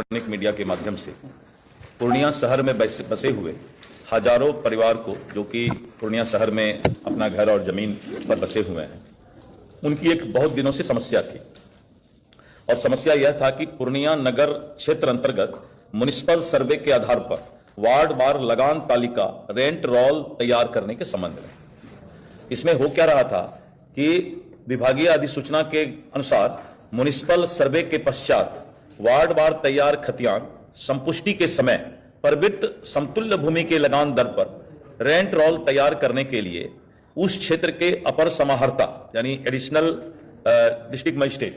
Electronic media के माध्यम से पूर्णिया शहर में बसे हुए हजारों परिवार को, जो कि पूर्णिया शहर में अपना घर और जमीन पर बसे हुए हैं, उनकी एक बहुत दिनों से समस्या थी। और समस्या यह था कि पूर्णिया नगर क्षेत्र अंतर्गत म्युनिसिपल सर्वे के आधार पर वार्ड वार लगान तालिका रेंट रोल तैयार करने के संबंध में इसमें हो क्या रहा था कि विभागीय अधिसूचना के अनुसार म्युनिसिपल सर्वे के पश्चात वार्ड वार तैयार खतियान संपुष्टि के समय प्रवृत्त समतुल्य भूमि के लगान दर पर रेंट रोल तैयार करने के लिए उस क्षेत्र के अपर समाहर्ता यानी एडिशनल डिस्ट्रिक्ट मजिस्ट्रेट,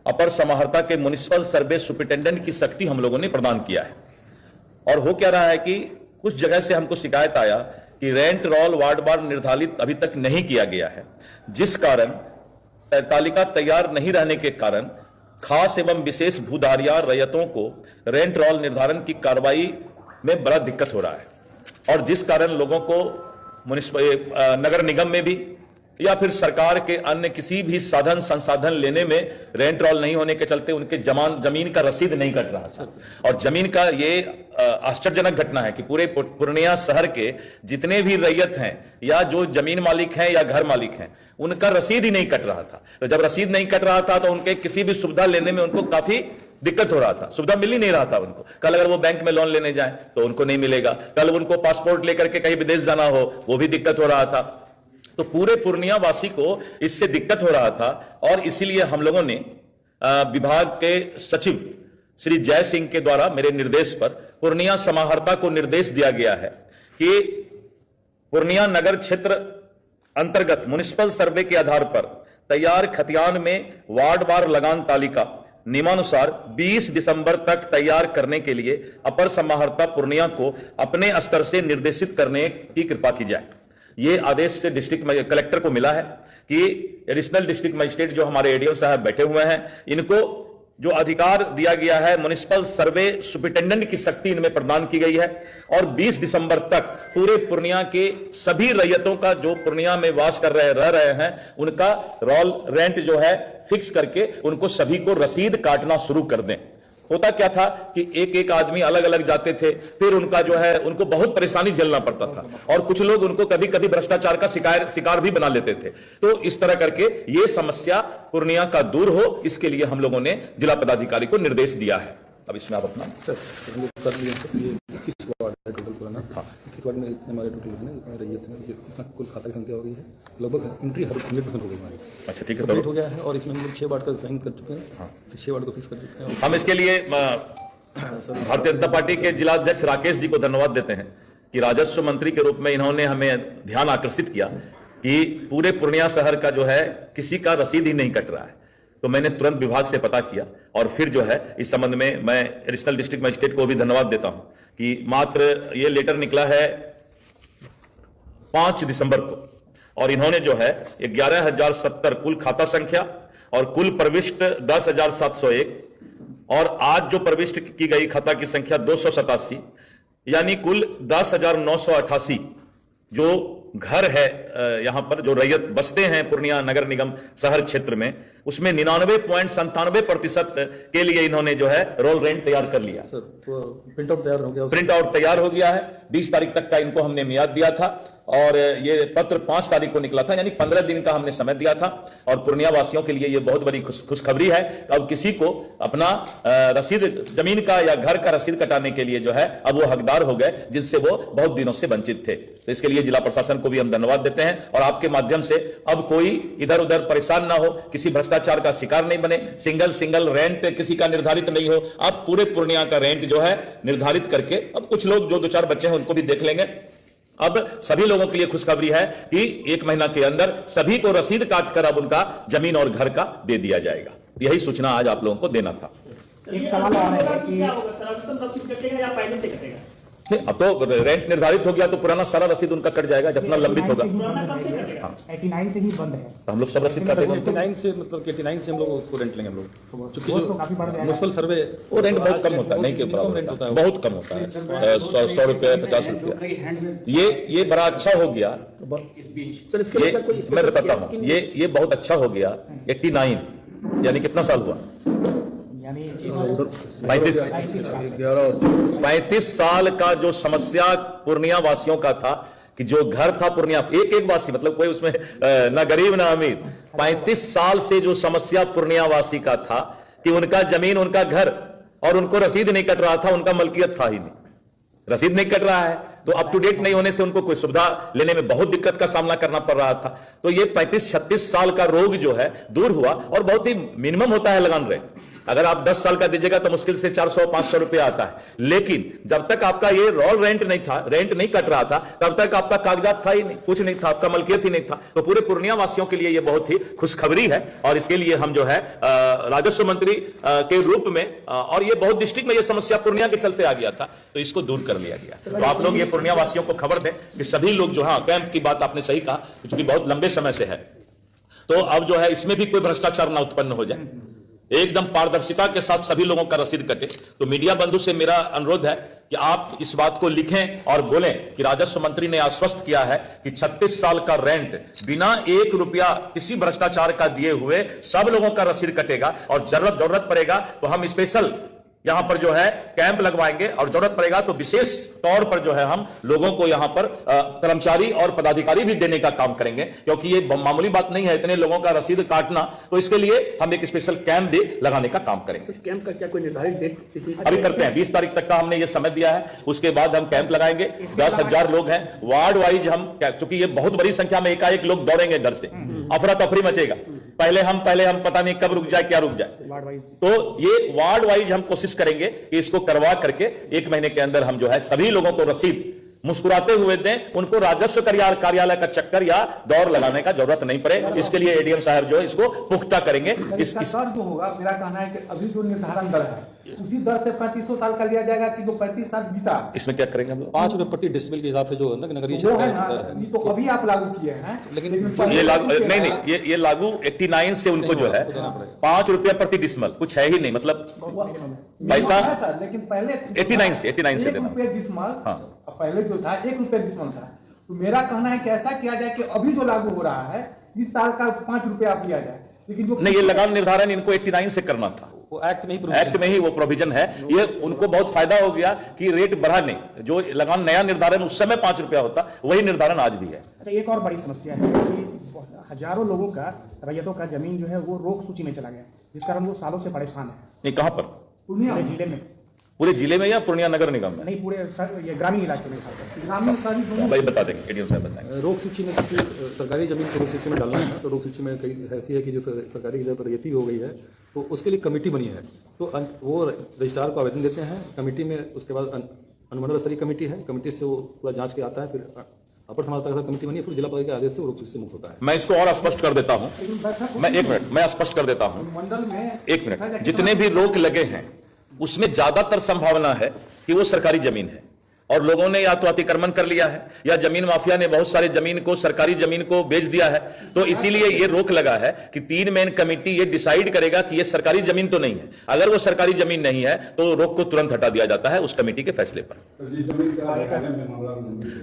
अपर समाहर्ता के म्युनिसिपल सर्वे सुपरिटेंडेंट की शक्ति हम लोगों ने प्रदान किया है। और हो क्या रहा है कि कुछ जगह से हमको शिकायत आया कि रेंट रोल वार्ड वार निर्धारित अभी तक नहीं किया गया है, जिस कारण तालिका तैयार नहीं रहने के कारण खास एवं विशेष भूधारिया रैयतों को रेंट रोल निर्धारण की कार्रवाई में बड़ा दिक्कत हो रहा है। और जिस कारण लोगों को नगर निगम में भी या फिर सरकार के अन्य किसी भी साधन संसाधन लेने में रेंट रोल नहीं होने के चलते उनके जमीन का रसीद नहीं कट रहा था। और जमीन का ये आश्चर्यजनक घटना है कि पूरे पूर्णिया शहर के जितने भी रैयत हैं या जो जमीन मालिक हैं या घर मालिक हैं, उनका रसीद ही नहीं कट रहा था। तो जब रसीद नहीं कट रहा था तो उनके किसी भी सुविधा लेने में उनको काफी दिक्कत हो रहा था, सुविधा मिल ही नहीं रहा था उनको। कल अगर वो बैंक में लोन लेने जाए तो उनको नहीं मिलेगा, कल उनको पासपोर्ट लेकर के कहीं विदेश जाना हो वो भी दिक्कत हो रहा था। तो पूरे पूर्णिया वासी को इससे दिक्कत हो रहा था। और इसीलिए हम लोगों ने विभाग के सचिव श्री जय सिंह के द्वारा मेरे निर्देश पर पूर्णिया समाहर्ता को निर्देश दिया गया है कि पूर्णिया नगर क्षेत्र अंतर्गत म्युनिसिपल सर्वे के आधार पर तैयार खतियान में वार्ड वार लगान तालिका नियमानुसार 20 दिसंबर तक तैयार करने के लिए अपर समाहर्ता पूर्णिया को अपने स्तर से निर्देशित करने की कृपा की जाए। ये आदेश से डिस्ट्रिक्ट कलेक्टर को मिला है कि एडिशनल डिस्ट्रिक्ट मजिस्ट्रेट जो हमारे एडीएम साहब बैठे हुए हैं, इनको जो अधिकार दिया गया है म्युनिसिपल सर्वे सुपरिटेंडेंट की शक्ति इनमें प्रदान की गई है। और 20 दिसंबर तक पूरे पूर्णिया के सभी रैयतों का जो पूर्णिया में वास कर रह रहे हैं उनका रोल रेंट जो है फिक्स करके उनको सभी को रसीद काटना शुरू कर दें। होता क्या था कि एक एक आदमी अलग अलग जाते थे, फिर उनका जो है उनको बहुत परेशानी झेलना पड़ता था और कुछ लोग उनको कभी कभी भ्रष्टाचार का शिकार भी बना लेते थे। तो इस तरह करके ये समस्या पूर्णिया का दूर हो, इसके लिए हम लोगों ने जिला पदाधिकारी को निर्देश दिया है। अब इसमें आप अपना सर किस वार्ड है टोटल पुराना? हाँ, किस वार्ड में हमारे टोटल रैयत में कितना कुल खाता की संख्या हो गई है? लगभग एंट्री 100% हो गई हमारी। अच्छा ठीक है, कंप्लीट हो गया है और इसमें हम लोग 6 वार्ड का साइन कर चुके हैं। हाँ, 6 वार्ड को फिक्स कर चुके हैं। हम इसके लिए भारतीय जनता पार्टी के जिला अध्यक्ष राकेश जी को धन्यवाद देते हैं कि राजस्व मंत्री के रूप में इन्होंने हमें ध्यान आकर्षित किया कि पूरे पूर्णिया शहर का जो है किसी का रसीद ही नहीं कट रहा है। तो मैंने तुरंत विभाग से पता किया और फिर जो है इस संबंध में मैं एडिशनल डिस्ट्रिक्ट मजिस्ट्रेट को भी धन्यवाद देता हूं कि मात्र ये लेटर निकला है 5 दिसंबर को और इन्होंने जो है 11,070 कुल खाता संख्या और कुल प्रविष्ट 10,701 और आज जो प्रविष्ट की गई खाता की संख्या 287, यानी कुल 10,988 जो घर है यहां पर जो रैयत बसते हैं पूर्णिया नगर निगम शहर क्षेत्र में, उसमें 99.97% के लिए इन्होंने जो है रोल रेंट तैयार कर लिया। सर तो प्रिंट आउट तैयार हो गया? प्रिंट आउट तैयार हो गया है। 20 तारीख तक का इनको हमने मियाद दिया था और ये पत्र 5 तारीख को निकला था, यानी 15 दिन का हमने समय दिया था। और पूर्णिया वासियों के लिए ये बहुत बड़ी खुशखबरी है। अब किसी को अपना रसीद जमीन का या घर का रसीद कटाने के लिए जो है अब वो हकदार हो गए, जिससे वो बहुत दिनों से वंचित थे। तो इसके लिए जिला प्रशासन को भी हम धन्यवाद देते हैं और आपके माध्यम से अब कोई इधर उधर परेशान ना हो, किसी भ्रष्टाचार का शिकार नहीं बने, सिंगल रेंट किसी का निर्धारित नहीं हो। अब पूरे पूर्णिया का रेंट जो है निर्धारित करके अब कुछ लोग जो 2-4 बच्चे हैं उनको भी देख लेंगे। अब सभी लोगों के लिए खुशखबरी है कि 1 महीना के अंदर सभी को रसीद काट कर अब उनका जमीन और घर का दे दिया जाएगा। यही सूचना आज आप लोगों को देना था। एक सवाल और है कि रसीद कटेगा या पहले से कटेगा? अब तो रेंट निर्धारित हो गया तो पुराना सारा रसीद उनका कट जाएगा जितना लंबित होगा। 89 से ही बंद है तो हम लोग सब रसीद काटेंगे। 89 से मतलब 89 से हम लोग उसको रेंट लेंगे हम लोग, क्योंकि म्युनिसिपल सर्वे वो रेंट बहुत कम होता है, नहीं के बराबर होता है, बहुत कम होता है, 100 रुपये 50 रुपया। ये बड़ा अच्छा हो गया। मैं बताता हूँ, ये बहुत अच्छा हो गया। 89 यानी कितना साल हुआ? यानी 35 साल का जो समस्या पूर्णिया वासियों का था कि जो घर था पूर्णिया, एक एक वासी, मतलब कोई उसमें ना गरीब ना अमीर, 35 साल से जो समस्या पूर्णिया वासी का था कि उनका जमीन, उनका घर, और उनको रसीद नहीं कट रहा था, उनका मलकियत था ही नहीं, रसीद नहीं कट रहा है, तो अप टू डेट नहीं होने से उनको कोई सुविधा लेने में बहुत दिक्कत का सामना करना पड़ रहा था। तो ये 35-36 साल का रोग जो है दूर हुआ, और बहुत ही मिनिमम होता है लगान रेट। अगर आप 10 साल का दीजिएगा तो मुश्किल से 400-500 रुपया आता है, लेकिन जब तक आपका ये रॉल रेंट नहीं था, रेंट नहीं कट रहा था, तब तक आपका कागजात था ही नहीं, कुछ नहीं था, आपका मलकियत ही नहीं था। तो पूरे पूर्णिया वासियों के लिए ये बहुत ही खुशखबरी है, और इसके लिए हम जो है राजस्व मंत्री के रूप में, और ये बहुत डिस्ट्रिक्ट में ये समस्या पूर्णिया के चलते आ गया था, तो इसको दूर कर लिया गया। तो आप लोग ये पूर्णिया वासियों को खबर दें कि सभी लोग जो, हाँ कैंप की बात आपने सही कहा, क्योंकि बहुत लंबे समय से है, तो अब जो है इसमें भी कोई भ्रष्टाचार ना उत्पन्न हो जाए, एकदम पारदर्शिता के साथ सभी लोगों का रसीद कटे। तो मीडिया बंधु से मेरा अनुरोध है कि आप इस बात को लिखें और बोलें कि राजस्व मंत्री ने आश्वस्त किया है कि 36 साल का रेंट बिना 1 रुपया किसी भ्रष्टाचार का दिए हुए सब लोगों का रसीद कटेगा, और जरूरत पड़ेगा तो हम स्पेशल यहां पर जो है कैंप लगवाएंगे, और जरूरत पड़ेगा तो विशेष तौर पर जो है हम लोगों को यहां पर कर्मचारी और पदाधिकारी भी देने का काम करेंगे, क्योंकि ये मामूली बात नहीं है इतने लोगों का रसीद काटना। तो इसके लिए हम एक स्पेशल कैंप भी लगाने का काम करेंगे। कैंप का क्या कोई निर्धारित डेट अभी करते हैं, 20 तारीख तक का हमने ये समय दिया है, उसके बाद हम कैंप लगाएंगे। 10,000 लोग हैं, वार्ड वाइज हम, क्योंकि ये बहुत बड़ी संख्या में एकाएक लोग दौड़ेंगे घर से, अफरा तफरी मचेगा, पहले हम पता नहीं कब रुक जाए, क्या रुक जाए, तो ये वार्ड वाइज हम कोशिश करेंगे कि इसको करवा करके 1 महीने के अंदर हम जो है सभी लोगों को रसीद मुस्कुराते हुए दें, उनको राजस्व कार्यालय का चक्कर या दौड़ लगाने का जरूरत नहीं पड़े। इसके लिए एडीएम साहब जो है इसको पुख्ता करेंगे। इस दर जो होगा, मेरा कहना है कि अभी जो निर्धारण दर है उसी दर से 3500 साल का लिया जाएगा कि जो 35 साल बीता, इसमें क्या करेंगे हम लोग? 5 रुपए प्रति डेसिबल के हिसाब से जो नगरीय वो है ना, ये तो अभी आप लागू किए हैं, लेकिन ये लागू नहीं, ये लागू 89 से उनको जो है 5 रुपया प्रति डिसमल, कुछ है ही नहीं, मतलब पैसा, लेकिन पहले 89 से 1 देना। रुपये डिसमल, हाँ। पहले जो था 1 रुपये डिसमल था। तो मेरा कहना है कि ऐसा किया जाए कि अभी जो लागू हो रहा है इस साल का 5 रुपया आप लिया जाए, लेकिन जो नहीं, ये लगान निर्धारण इनको 89 से करना था, वो एक्ट में ही वो प्रोविजन है। ये उनको बहुत फायदा हो गया कि रेट बढ़ा नहीं, जो लगान नया निर्धारण उस समय 5 रुपया होता, वही निर्धारण आज भी है। अच्छा, एक और बड़ी समस्या है कि हजारों लोगों का, रैयतों का जमीन जो है वो रोक सूची में चला गया, जिस कारण वो सालों से परेशान है। नहीं, कहां पर? पूरे जिले में। पूरे जिले में या पूर्णिया नगर निगम में? नहीं, पूरे ये ग्रामीण इलाके में, ग्रामीण भाई बता देंगे, एडीएम साहब बताएंगे। रोक सूची में, क्योंकि सरकारी जमीन को रोक सूची में डालना है, तो रोक सूची में कई ऐसी है कि जो सरकारी जगह पर रैयती हो गई है, तो उसके लिए कमेटी बनी है, तो वो रजिस्ट्रार को आवेदन देते हैं कमेटी में, उसके बाद अनुमंडल स्तरीय कमेटी है, कमेटी से वो पूरा जांच के आता है, फिर अपर समाज तक कमेटी बनी है, फिर जिला पद के आदेश से वो रोक सूची से मुक्त होता है। मैं इसको और स्पष्ट कर देता हूं, मैं 1 मिनट मैं स्पष्ट कर देता हूं, मंडल में 1 मिनट। जितने भी रोक लगे हैं उसमें ज्यादातर संभावना है कि वो सरकारी जमीन है, और लोगों ने या तो अतिक्रमण कर लिया है या जमीन माफिया ने बहुत सारे जमीन को, सरकारी जमीन को बेच दिया है। तो इसीलिए ये रोक लगा है कि 3 मैन कमेटी ये डिसाइड करेगा कि ये सरकारी जमीन तो नहीं है। अगर वो सरकारी जमीन नहीं है तो रोक को तुरंत हटा दिया जाता है उस कमेटी के फैसले पर।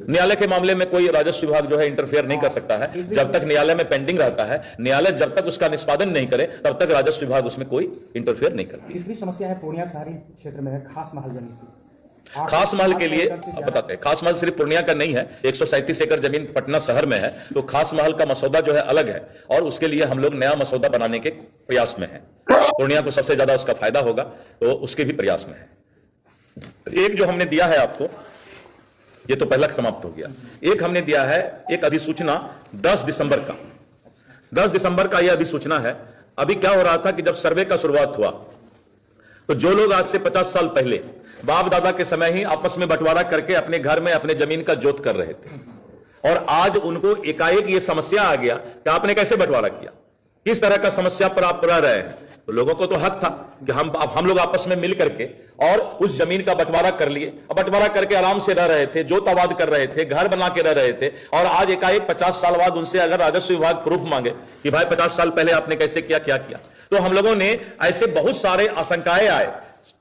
न्यायालय के मामले में कोई राजस्व विभाग जो है इंटरफेयर नहीं कर सकता है, जब तक न्यायालय में पेंडिंग रहता है। न्यायालय जब तक उसका निष्पादन नहीं करे तब तक राजस्व विभाग उसमें कोई इंटरफेयर नहीं करता। तीसरी समस्या है पूर्णिया शहरी क्षेत्र में है खास महल जमीन की। खास महल के लिए बताते हैं, खास महल सिर्फ पूर्णिया का नहीं है, 137 एकड़ जमीन पटना शहर में है, तो खास महल का मसौदा जो है अलग है, और उसके लिए हम लोग नया मसौदा बनाने के प्रयास में हैं। पूर्णिया को सबसे ज्यादा उसका फायदा होगा, तो उसके भी प्रयास में है। एक जो हमने दिया है आपको, ये तो पहला समाप्त हो गया। एक हमने दिया है एक अधिसूचना 10 दिसंबर का, 10 दिसंबर का यह अधिसूचना है। अभी क्या हो रहा था कि जब सर्वे का शुरुआत हुआ तो जो लोग आज से 50 साल पहले बाप दादा के समय ही आपस में बंटवारा करके अपने घर में अपने जमीन का जोत कर रहे थे, और आज उनको एकाएक ये समस्या आ गया कि आपने कैसे बंटवारा किया, किस तरह का समस्या पर आप रह रहे हैं। तो लोगों को तो हक था कि हम लोग आपस में मिल करके और उस जमीन का बंटवारा कर लिए, बंटवारा करके आराम से रह रहे थे, जोत आबाद कर रहे थे, घर बना के रह रहे थे। और आज एकाएक 50 साल बाद उनसे अगर राजस्व विभाग प्रूफ मांगे कि भाई 50 साल पहले आपने कैसे किया, क्या किया, तो हम लोगों ने ऐसे बहुत सारे आशंकाएं आए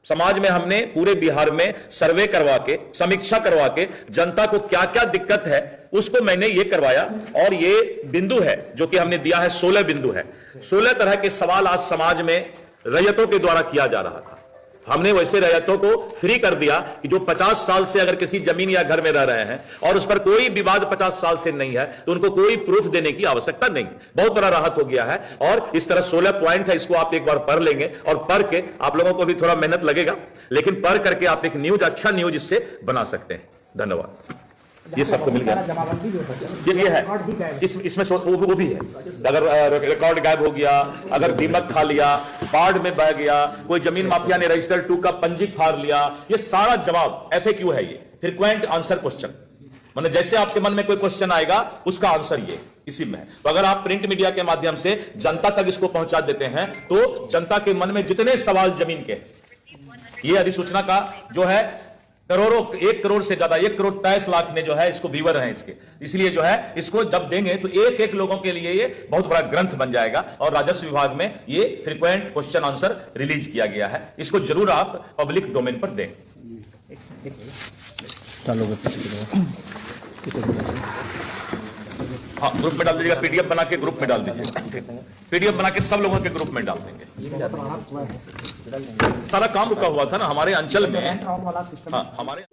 समाज में। हमने पूरे बिहार में सर्वे करवा के, समीक्षा करवा के जनता को क्या क्या दिक्कत है उसको मैंने ये करवाया, और ये बिंदु है जो कि हमने दिया है, 16 बिंदु है। 16 तरह के सवाल आज समाज में रैयतों के द्वारा किया जा रहा था। हमने वैसे रैयतों को फ्री कर दिया कि जो 50 साल से अगर किसी जमीन या घर में रह रहे हैं और उस पर कोई विवाद 50 साल से नहीं है तो उनको कोई प्रूफ देने की आवश्यकता नहीं। बहुत बड़ा राहत हो गया है। और इस तरह 16 पॉइंट है, इसको आप एक बार पढ़ लेंगे और पढ़ के आप लोगों को भी थोड़ा मेहनत लगेगा, लेकिन पढ़ करके आप एक न्यूज, अच्छा न्यूज इससे बना सकते हैं। धन्यवाद। ये सबको मिल गया। जमाबंदी जो है ये है, इसमें वो भी है। अगर रिकॉर्ड गायब हो गया, अगर दीमक खा लिया, बाढ़ में बह गया, कोई जमीन माफिया ने रजिस्टर 2 का पंजी फाड़ लिया, ये सारा जवाब FAQ है। ये फ्रीक्वेंट आंसर क्वेश्चन, मतलब जैसे आपके मन में कोई क्वेश्चन आएगा उसका आंसर ये इसी में है। तो अगर आप प्रिंट मीडिया के माध्यम से जनता तक इसको पहुंचा देते हैं तो जनता के मन में जितने सवाल जमीन के, ये अधिसूचना का जो है करोड़ों, 1 करोड़ से ज्यादा, 1,23,00,000 ने जो है इसको व्यूअर हैं इसके, इसलिए जो है इसको जब देंगे तो एक लोगों के लिए ये बहुत बड़ा ग्रंथ बन जाएगा। और राजस्व विभाग में ये फ्रीक्वेंट क्वेश्चन आंसर रिलीज किया गया है, इसको जरूर आप पब्लिक डोमेन पर दें। हाँ, ग्रुप में डाल दीजिएगा, PDF बना के ग्रुप में डाल दीजिएगा, PDF बना के सब लोगों के ग्रुप में डाल देंगे। सारा काम रुका हुआ था ना हमारे अंचल में। वाला सिस्टम हाँ, हमारे